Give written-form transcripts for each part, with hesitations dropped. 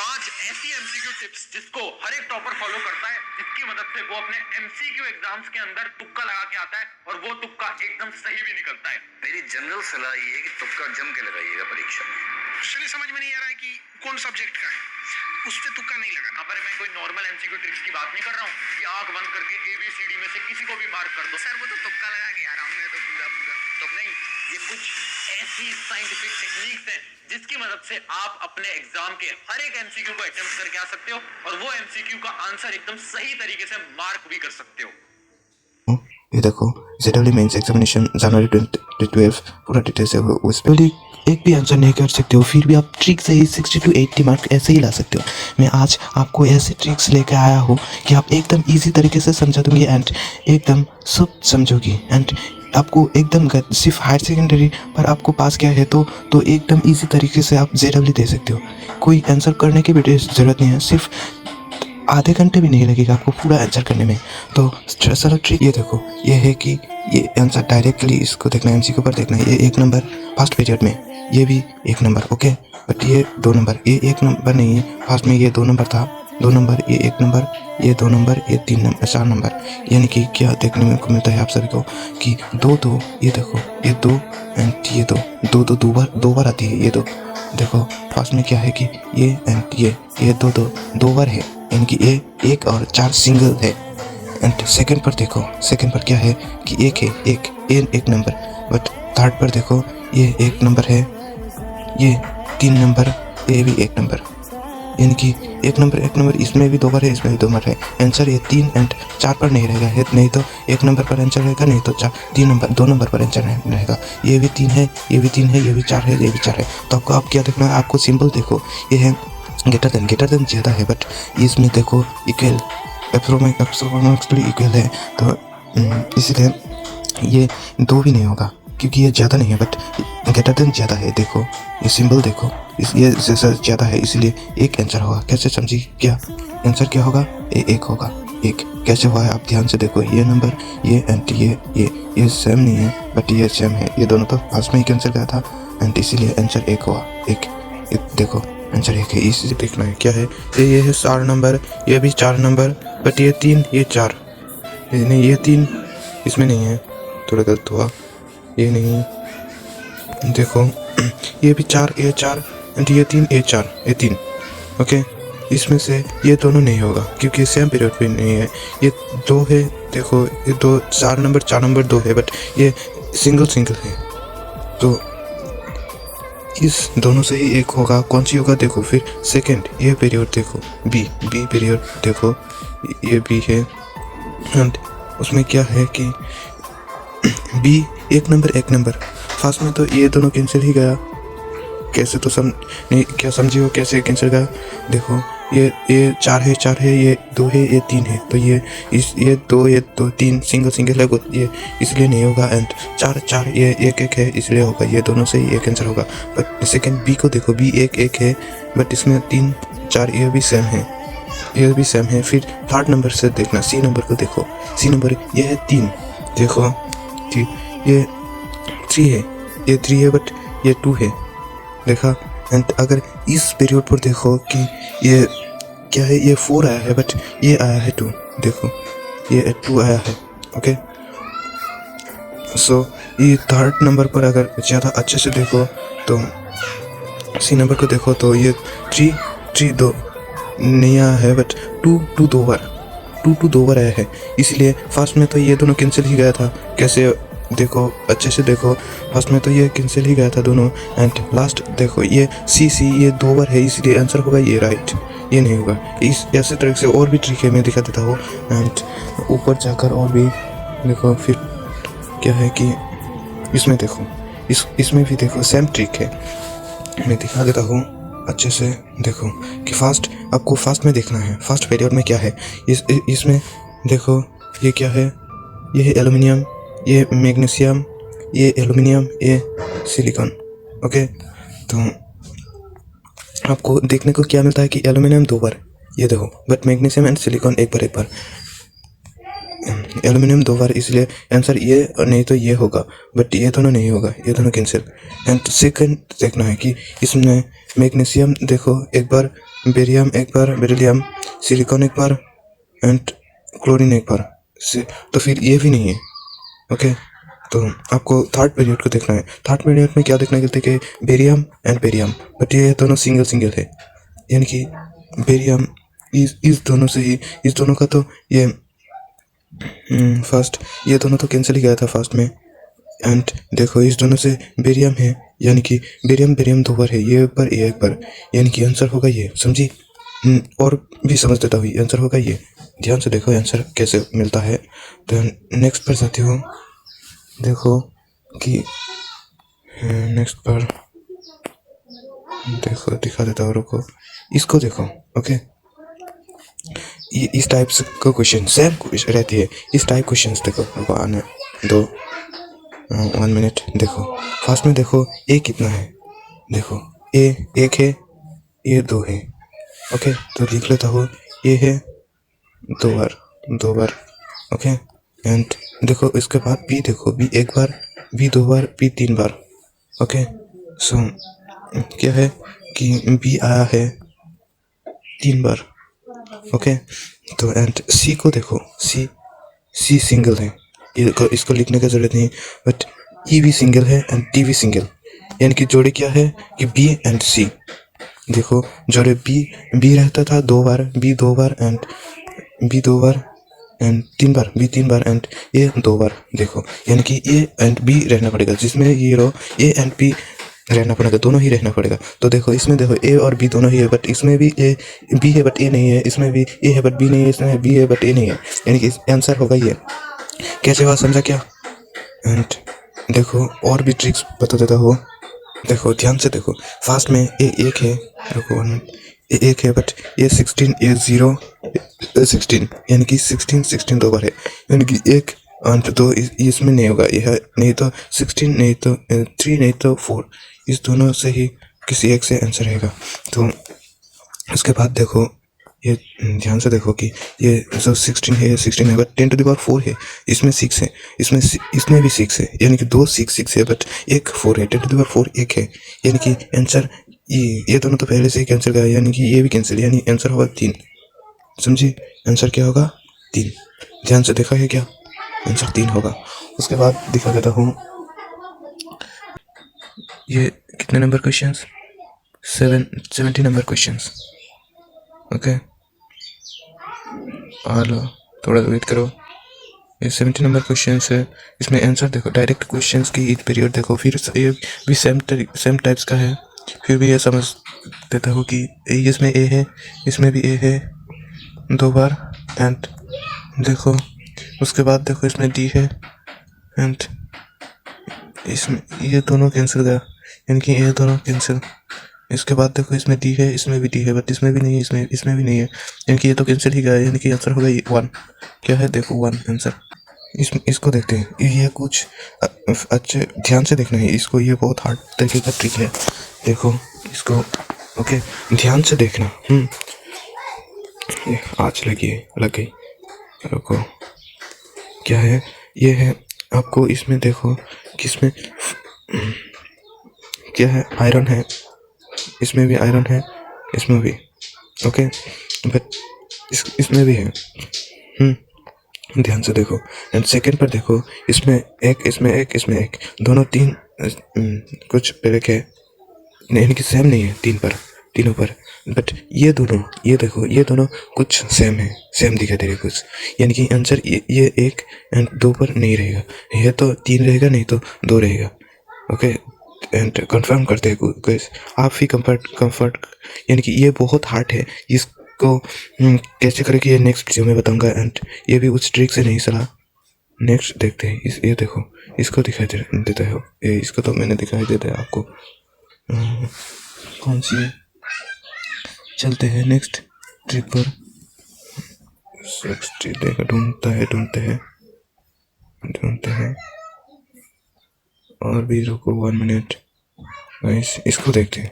5 ऐसी MCQ tips जिसको हर एक टॉपर फॉलो करता है, जिसकी मदद से वो अपने एमसीक्यू एग्जाम्स के अंदर तुक्का लगा के आता है और वो तुक्का एकदम सही भी निकलता है। मेरी जनरल सलाह ये है कि तुक्का जम के लगाइएगा परीक्षा में। क्वेश्चन समझ में नहीं आ रहा है कि कौन सब्जेक्ट का है, उस पे तुक्का नहीं लगाना। पर मैं कोई नॉर्मल एमसीक्यू ट्रिक्स की बात नहीं कर रहा हूँ कि आंख बंद करके एबीसीडी में से किसी को भी मार्क कर दो। सर वो तो तुक्का लगा के आ रहा हूँ मैं तो पूरा तो नहीं, ये कुछ ऐसी साइंटिफिक टेक्निक्स हैं जिसकी मदद से आप अपने एग्जाम के हर एक एमसीक्यू को अटेम्प्ट करके आ सकते हो और वो एमसीक्यू का आंसर एकदम सही तरीके से मार्क भी कर सकते हो। ये देखो जेडब्ल्यू मेंस एग्जामिनेशन जनवरी 2012 पूरा डिटेल्स है वो उस पे एक भी आंसर नहीं कर सकते हो, फिर भी आप ट्रिक से ही 60 to 80 मार्क ऐसे ही ला सकते हो। मैं आज आपको ऐसे ट्रिक्स लेकर आया हूँ कि आप एकदम इजी तरीके से समझा दूंगी एंड एकदम सब समझोगी एंड आपको एकदम सिर्फ हायर सेकेंडरी पर आपको पास किया है तो एकदम इजी तरीके से आप जेडब्ल्यू दे सकते हो। कोई आंसर करने की भी ज़रूरत नहीं है, सिर्फ आधे घंटे भी नहीं लगेगा आपको पूरा आंसर करने में। तो चलो ट्रिक ये देखो, ये है कि ये आंसर डायरेक्टली इसको देखना है, एमसीक्यू पर देखना है। ये 1 नंबर फर्स्ट पीरियड में, ये भी 1 नंबर ओके, बट ये 2 नंबर, ये 1 नंबर नहीं है, फर्स्ट में ये 2 नंबर था, 2 नंबर, ये 1 नंबर, ये 2 नंबर, ये 3 नंबर, 4 नंबर। यानी कि क्या देखने में को मिलता है आप सभी को कि 2 ये देखो, ये 2 एंड ये 2 बार आती है ये 2। देखो फर्स्ट में क्या है कि ये एंड ये 2 बार है, यानी कि ये 1 और 4 सिंगल है। एंड सेकंड पर देखो, सेकंड पर क्या है कि 1 है, एक नंबर, बट थर्ड पर देखो ये 1 नंबर है, ये 3 नंबर, ये भी 1 नंबर, यानी कि 1 नंबर इसमें भी 2 बार है, इसमें भी 2 बार है। आंसर ये 3 एंड 4 पर नहीं रहेगा है, नहीं तो 1 नंबर पर आंसर रहेगा, नहीं तो 2 नंबर पर आंसर रहेगा। ये भी 3 है, ये भी 3 है, ये भी 4 है, ये भी 4 है। तो आपको आप क्या देखना है, आपको सिंबल देखो, ये है ग्रेटर देन ज़्यादा है, बट इसमें देखो इक्वल, एप्रोक्सीमेटली इक्वल है, तो इसलिए ये 2 भी नहीं होगा क्योंकि ये ज़्यादा नहीं है, बट ग्रेटर देन ज़्यादा है। देखो ये सिंबल देखो, ये ज़्यादा है, इसलिए एक आंसर होगा। कैसे समझी क्या आंसर क्या होगा? ये 1 होगा। 1 कैसे हुआ है आप ध्यान से देखो, ये नंबर, ये एंड ये सेम नहीं है, बट ये सेम है, ये दोनों तो पास में ही कैंसिल गया था एंड इसीलिए आंसर 1 हुआ। एक देखो आंसर 1 है, इसी देखना है क्या है। ये है 4 नंबर, ये भी 4 नंबर, बट ये 3, ये 4 नहीं, ये 3 इसमें नहीं है, थोड़ा गलत हुआ, ये नहीं, देखो ये भी 4, ये 4 एंड ये 3, ये 4, ये 3 ओके। इसमें से ये दोनों नहीं होगा क्योंकि सेम पीरियड पे नहीं है। ये 2 है, देखो ये 2, 4 नंबर 2 है, बट ये सिंगल है, तो इस दोनों से ही 1 होगा। कौन सी होगा देखो, फिर सेकंड ये पीरियड देखो, बी पीरियड देखो, ये बी है एंड उसमें क्या है कि बी 1 नंबर फर्स्ट में तो ये दोनों कैंसिल ही गया। कैसे तो नहीं, क्या समझी हो कैसे कैंसिल गया? देखो ये 4 है, ये 2 है, ये 3 है, तो ये 2 3 सिंगल है, ये इसलिए नहीं होगा एंड 4 ये 1 है, इसलिए होगा। ये दोनों से ही 1 आंसर होगा। बट सेकंड बी को देखो, बी 1 है, बट इसमें 3 4 ये भी सेम है, फिर थर्ड नंबर से देखना, सी नंबर को देखो, सी नंबर ये है 3, देखो ठीक, ये 3 है, ये 3 है, बट ये 2 है, देखा। एंड अगर इस पीरियड पर देखो कि ये क्या है, ये 4 आया है, बट ये आया है 2, देखो ये 2 आया है ओके। सो ये थर्ड नंबर पर अगर ज़्यादा अच्छे से देखो तो सी नंबर को देखो, तो ये 3 2 नहीं आया है, बट 2 2 बार आया है, इसलिए फर्स्ट में तो ये दोनों कैंसिल ही गया था। कैसे देखो अच्छे से देखो, फर्स्ट में तो ये कैंसिल ही गया था दोनों एंड लास्ट देखो ये सी ये 2 बार है, इसलिए आंसर होगा ये राइट, ये नहीं होगा। इस ऐसे तरह से और भी ट्रिक है, मैं दिखा देता हूँ एंड ऊपर जाकर और भी देखो। फिर क्या है कि इसमें देखो, इसमें भी देखो सेम ट्रिक है, मैं दिखा देता हूँ अच्छे से। देखो कि आपको फर्स्ट में देखना है, फर्स्ट पीरियड में क्या है। इसमें देखो ये क्या है, ये है एल्युमिनियम, ये मैग्नीशियम, ये एल्युमिनियम, ये सिलिकॉन ओके। तो आपको देखने को क्या मिलता है कि एल्युमिनियम 2 बार, ये देखो, बट मैग्नीशियम एंड सिलिकॉन एक बार, एल्युमिनियम 2 बार, इसलिए आंसर ये नहीं तो ये होगा, बट ये दोनों नहीं होगा, ये दोनों कैंसिल। एंड सेकंड देखना है कि इसमें मैग्नीशियम देखो 1 बार बेरियम एक बार, बेरिलियम, सिलिकॉन एक बार एंड क्लोरीन एक बार। तो फिर ये भी नहीं है। ओके, तो आपको थर्ड पीरियड को देखना है। थर्ड पीरियड में क्या देखना है कि बेरियम एंड बेरियम, बट ये दोनों सिंगल सिंगल है, यानी कि बेरियम इस दोनों से ही, इस दोनों का तो ये फर्स्ट, ये दोनों तो कैंसिल ही गया था फर्स्ट में। एंड देखो इस दोनों से बेरियम है, यानी कि बेरियम बेरियम दो बार है, ये एक बार ये एक बार, यानी कि आंसर होगा ये। समझी? और भी समझ देता हुई आंसर होगा ये। ध्यान से देखो आंसर कैसे मिलता है। तो नेक्स्ट पर जाते हो, देखो कि नेक्स्ट पर देखो, दिखा देता हूँ, रुको, इसको देखो। ओके, ये इस टाइप का क्वेश्चन सेम रहती है। इस टाइप क्वेश्चंस देखो, रुको आने दो 1 मिनट। देखो फर्स्ट में देखो ए कितना है, देखो ए एक है, ये दो है। ओके, तो लिख लेता हूँ ए है दो बार। ओके, एंड देखो इसके बाद बी, देखो बी एक बार, बी दो बार, बी तीन बार। ओके, सो क्या है कि बी आया है 3 बार। ओके, तो एंड सी को देखो, सी सिंगल है, इसको लिखने का जरूरत नहीं, बट ई भी सिंगल है एंड डी भी सिंगल, यानी कि जोड़ी क्या है कि बी एंड सी। देखो जोड़े बी रहता था 2 बार, बी 2 बार एंड बी 2 बार एंड 3 बार, बी 3 बार एंड ए 2 बार। देखो यानी कि ए एंड बी रहना पड़ेगा, जिसमें ये रो ए एंड बी रहना पड़ेगा, दोनों ही रहना पड़ेगा। तो देखो इसमें देखो ए और बी दोनों ही है, बट इसमें भी ए बी है बट ए नहीं है, इसमें भी ए है बट बी नहीं है, इसमें बी है बट ए नहीं है, यानी कि आंसर होगा ये। कैसे हुआ समझा क्या? एंड देखो और भी ट्रिक्स बता देता हूँ। देखो ध्यान से देखो, फास्ट में ए एक है, रुको ए एक है बट ए 16 ए 0 16, यानी कि 16 2 बार है, यानी कि एक एंड 2 इसमें नहीं होगा, यह नहीं तो 16 नहीं तो 3 नहीं तो 4, इस दोनों से ही किसी एक से आंसर रहेगा। तो उसके बाद देखो ये ध्यान से देखो कि ये जो 16 है, 16 है बट 10 to the power 4 है, इसमें 6 है, इसमें भी 6 है, यानी कि 2 6 है बट एक 4 है, 10 to the power 4 एक है, यानी कि आंसर ये दोनों तो पहले से ही कैंसिल गया, यानी कि ये भी कैंसिल, यानी आंसर होगा 3। समझी? आंसर क्या होगा? 3। ध्यान से देखा है क्या? आंसर 3 होगा। उसके बाद दिखा देता हूँ ये कितने number questions, 70 number questions. Okay, और थोड़ा वेट करो, ये 70 नंबर क्वेश्चन है, इसमें आंसर देखो, डायरेक्ट क्वेश्चंस की ईच पीरियड देखो, फिर ये भी सेम टाइप्स का है, फिर भी ये समझ देता हूँ कि इसमें ए है, इसमें भी ए है 2 बार एंड देखो उसके बाद देखो इसमें डी है एंड इसमें ये दोनों कैंसिल गया, यानी कि ये दोनों कैंसिल। इसके बाद देखो इसमें डी है, इसमें भी डी है बट इसमें भी नहीं है, इसमें भी नहीं है, यानी कि ये तो कैंसिल ही गया, यानी कि आंसर होगा 1। क्या है? देखो 1 आंसर। इसको देखते हैं, ये कुछ अच्छे ध्यान से देखना है इसको, ये बहुत हार्ड तरीके का ट्रिक है। देखो इसको, ओके ध्यान से देखना। ये आज लग गई, रुको क्या है, ये है आपको इसमें देखो किसमें क्या है, आयरन है, इसमें भी आयरन है, इसमें भी, ओके बट इसमें भी है। ध्यान से देखो एंड सेकंड पर देखो, इसमें एक, दोनों 3 कुछ ब्रेक है, यानी कि सेम नहीं है तीनों पर, बट ये देखो ये दोनों कुछ सेम है, सेम दिखाई दे रहे कुछ, यानी कि आंसर ये 1 एंड 2 पर नहीं रहेगा, ये तो 3 रहेगा, नहीं तो 2 रहेगा। ओके, एंड कंफर्म करते हैं कुछ आप ही कंफर्ट, यानी कि ये बहुत हार्ड है, इसको कैसे करें कि ये नेक्स्ट वीडियो में बताऊंगा, एंड ये भी उस ट्रिक से नहीं चला। नेक्स्ट देखते हैं, ये देखो इसको दिखाई देता है, इसको तो मैंने दिखाई देता है आपको, कौन सी है? चलते हैं नेक्स्ट ट्रिक पर। 60 देखो, ढूंढते हैं और भी रुको 1 मिनट, इसको देखते हैं।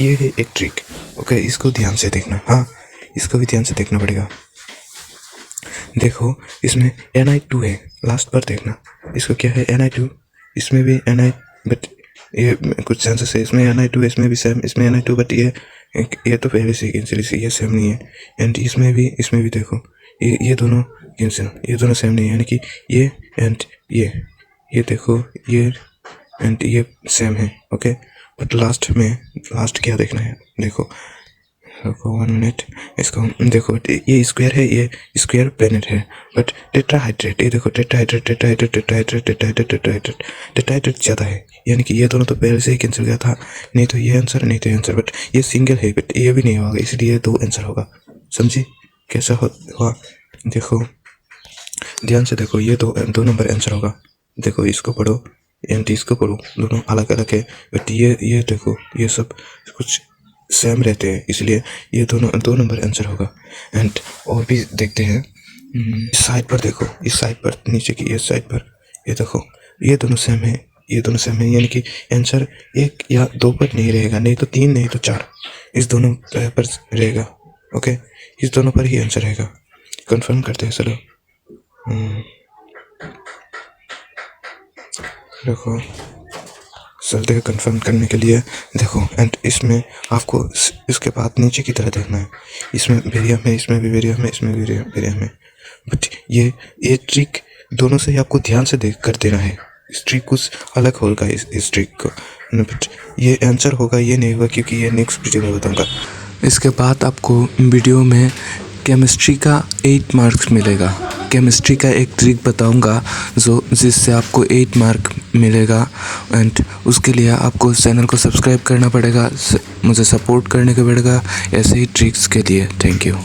ये है एक ट्रिक, ओके इसको ध्यान से देखना, हाँ इसको भी ध्यान से देखना पड़ेगा। देखो इसमें Ni2 है, लास्ट पर देखना, इसको क्या है Ni2, इसमें भी Ni, बट ये कुछ चांसेस है, इसमें Ni2 इसमें भी सेम, इसमें Ni2 बट ये ये तो पहले से कैंसिल, ये सेम नहीं है। एंड इसमें भी देखो ये दोनों कैंसिल, ये दोनों सेम नहीं है, यानी कि ये एंड ये देखो ये एंड ये सेम है। ओके, बट लास्ट क्या देखना है, देखो 1 मिनट, इसको देखो ये स्क्वायर है, ये स्क्वायर प्लेनेट है, बट टेट्राहाइड्रेट, ये देखो टेट्राहाइड्रेट ज़्यादा है, यानी कि ये दोनों तो पहले से ही कैंसिल गया था, नहीं तो ये आंसर नहीं तो ये आंसर, बट ये सिंगल है, बट ये भी नहीं होगा, इसलिए 2 आंसर होगा। समझी कैसा हुआ? देखो ध्यान से देखो, ये 2 नंबर आंसर होगा। देखो इसको पढ़ो एंड इसको पढ़ो, दोनों अलग अलग है, बट ये देखो ये सब कुछ सेम रहते हैं, इसलिए ये 2 नंबर आंसर होगा। एंड और भी देखते हैं, इस साइड पर देखो, इस साइड पर नीचे की इस साइड पर, ये देखो ये दोनों सेम है, ये दोनों सेम है, यानी कि आंसर 1 या 2 पर नहीं रहेगा, नहीं तो 3 नहीं तो 4, इस दोनों पर रहेगा। ओके, इस दोनों पर ही आंसर रहेगा। कंफर्म करते हैं, चलो देखो चलते हैं कंफर्म करने के लिए। देखो एंड इसमें आपको इसके बाद नीचे की तरह देखना है, इसमें वेरियम है, इसमें भी वेरियम है, इसमें भी वेरियम है, बट ये ट्रिक दोनों से ही आपको ध्यान से देख कर देना है। इस ट्रिक कुछ अलग होगा इस ट्रिक को, बट ये आंसर होगा ये नहीं होगा, क्योंकि ये नेक्स्ट वीडियो में बताऊंगा। इसके बाद आपको वीडियो में केमिस्ट्री का 8 मार्क्स मिलेगा। केमिस्ट्री का एक ट्रिक बताऊंगा जिससे आपको 8 मार्क मिलेगा, एंड उसके लिए आपको चैनल को सब्सक्राइब करना पड़ेगा, मुझे सपोर्ट करने का पड़ेगा ऐसे ही ट्रिक्स के लिए। Thank you.